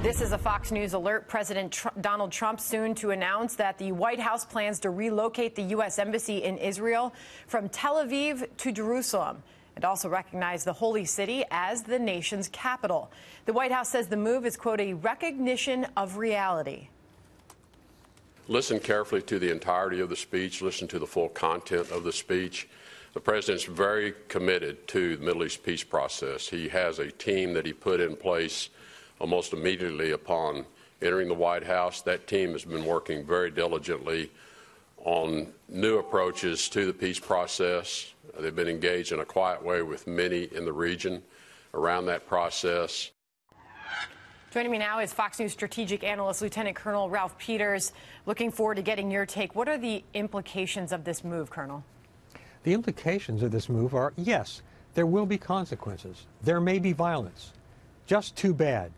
This is a Fox News alert. President Donald Trump soon to announce that the White House plans to relocate the U.S. Embassy in Israel from Tel Aviv to Jerusalem and also recognize the Holy City as the nation's capital. The White House says the move is, quote, a recognition of reality. Listen carefully to the entirety of the speech. Listen to the full content of the speech. The president's very committed to the Middle East peace process. He has a team that he put in place almost immediately upon entering the White House. That team has been working very diligently on new approaches to the peace process. They've been engaged in a quiet way with many in the region around that process. Joining me now is Fox News strategic analyst Lieutenant Colonel Ralph Peters. Looking forward to getting your take. What are the implications of this move, Colonel? The implications of this move are, yes, there will be consequences. There may be violence. Just too bad.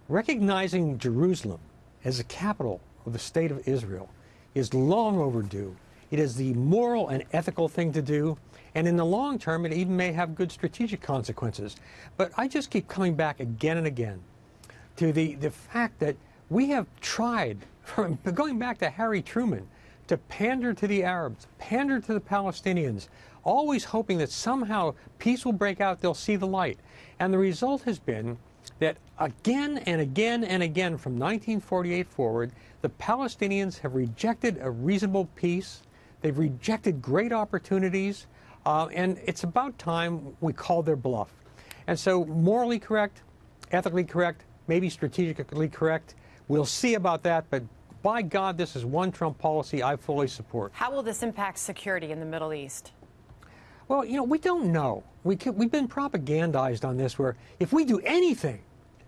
Recognizing Jerusalem as the capital of the state of Israel is long overdue. It is the moral and ethical thing to do, and in the long term, it even may have good strategic consequences. But I just keep coming back again and again to the fact that we have tried, from going back to Harry Truman, to pander to the Arabs, pander to the Palestinians, always hoping that somehow peace will break out, they'll see the light. And the result has been that again and again and again from 1948 forward, the Palestinians have rejected a reasonable peace. They've rejected great opportunities, and it's about time we called their bluff. And so morally correct, ethically correct, maybe strategically correct. We'll see about that, but by God, this is one Trump policy I fully support. How will this impact security in the Middle East? Well, you know, we don't know. We've been propagandized on this, where if we do anything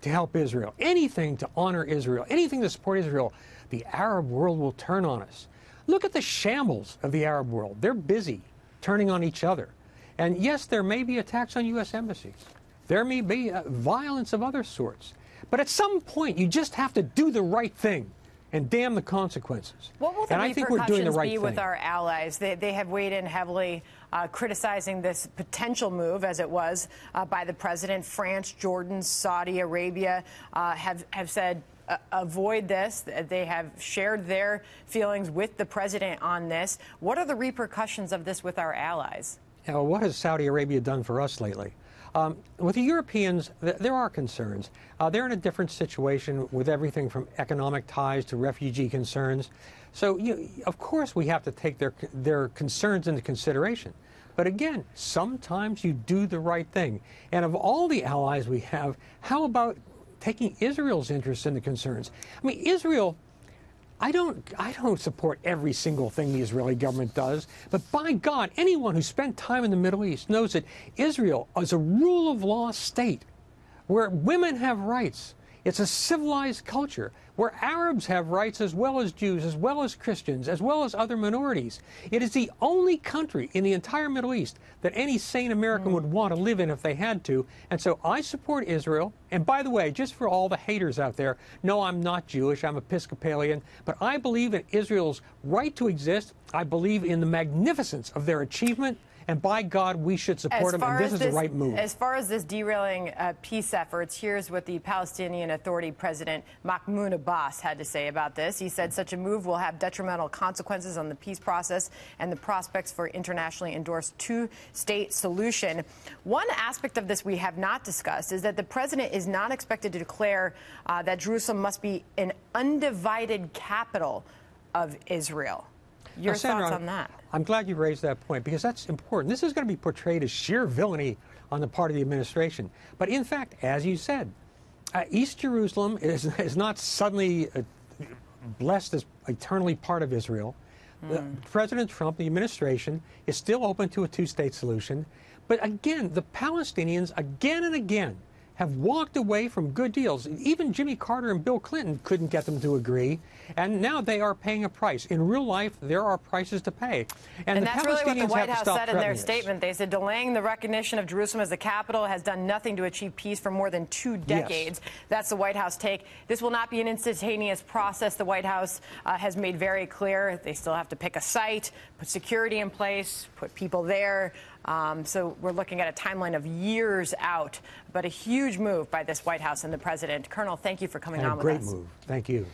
to help Israel, anything to honor Israel, anything to support Israel, the Arab world will turn on us. Look at the shambles of the Arab world. They're busy turning on each other. And yes, there may be attacks on U.S. embassies. There may be violence of other sorts. But at some point, you just have to do the right thing and damn the consequences. What will the and I think we're doing the right be thing. With our allies? They have weighed in heavily, criticizing this potential move, as it was, by the president. France, Jordan, Saudi Arabia have said avoid this. They have shared their feelings with the president on this. What are the repercussions of this with our allies? Now, what has Saudi Arabia done for us lately? With the Europeans, there are concerns. They're in a different situation with everything from economic ties to refugee concerns. So, of course, we have to take their concerns into consideration. But again, sometimes you do the right thing. And of all the allies we have, how about taking Israel's interests into concerns? I mean, Israel, I don't support every single thing the Israeli government does, but by God, anyone who spent time in the Middle East knows that Israel is a rule of law state where women have rights. It's a civilized culture where Arabs have rights as well as Jews, as well as Christians, as well as other minorities. It is the only country in the entire Middle East that any sane American would want to live in if they had to. And so I support Israel. And by the way, just for all the haters out there, no, I'm not Jewish. I'm Episcopalian. But I believe in Israel's right to exist. I believe in the magnificence of their achievement. And by God, we should support them, and this is the right move. As far as this derailing peace efforts, here's what the Palestinian Authority President Mahmoud Abbas had to say about this. He said such a move will have detrimental consequences on the peace process and the prospects for internationally endorsed two-state solution. One aspect of this we have not discussed is that the president is not expected to declare that Jerusalem must be an undivided capital of Israel. Your thoughts on that? I'm glad you raised that point, because that's important. This is going to be portrayed as sheer villainy on the part of the administration. But in fact, as you said, East Jerusalem is not suddenly blessed as eternally part of Israel. President Trump, the administration, is still open to a two-state solution. But again, the Palestinians, again and again, have walked away from good deals. Even Jimmy Carter and Bill Clinton couldn't get them to agree, and now they are paying a price. In real life, there are prices to pay. And that's really what the White House said in their statement. They said delaying the recognition of Jerusalem as the capital has done nothing to achieve peace for more than 2 decades. Yes. That's the White House take. This will not be an instantaneous process. The White House has made very clear they still have to pick a site, put security in place, put people there. So we're looking at a timeline of years out, but a huge move by this White House and the president. Colonel, thank you for coming on with us. Great move. Thank you.